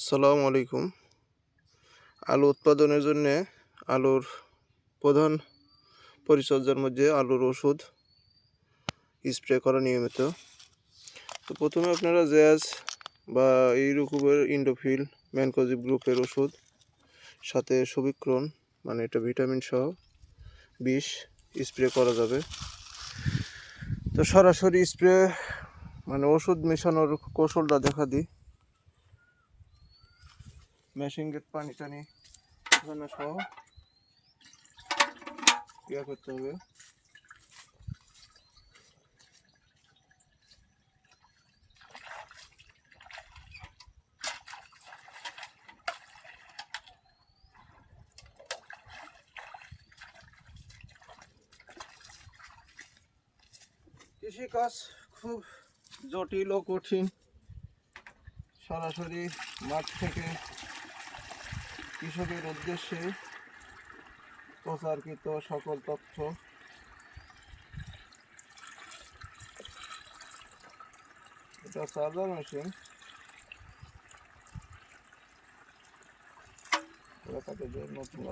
আসসালামু আলাইকুম। আলু উৎপাদনের জন্য আলুর প্রধান পরিচর্যার মধ্যে আলুর ওষুধ স্প্রে করা নিয়মিত। তো প্রথমে আপনারা জ্যাজ বা এই রকমের ইন্ডোফিল ম্যানকোজিব গ্রুপের ওষুধ, সাথে সবিক্রন মানে এটা ভিটামিন সহ বিষ স্প্রে করা যাবে। তো সরাসরি স্প্রে মানে ওষুধ মেশানোর কৌশলটা দেখা দিই। মেশিন গেট পানি টানি এখানে সহ ইয়া করতে হবে। কৃষিকাজ খুব জটিল ও কঠিন। সরাসরি মাঠ থেকে কৃষকের উদ্দেশ্যে প্রচারকৃত সকল তথ্য। এটা চার্জার মেশিন, তাদের নতুন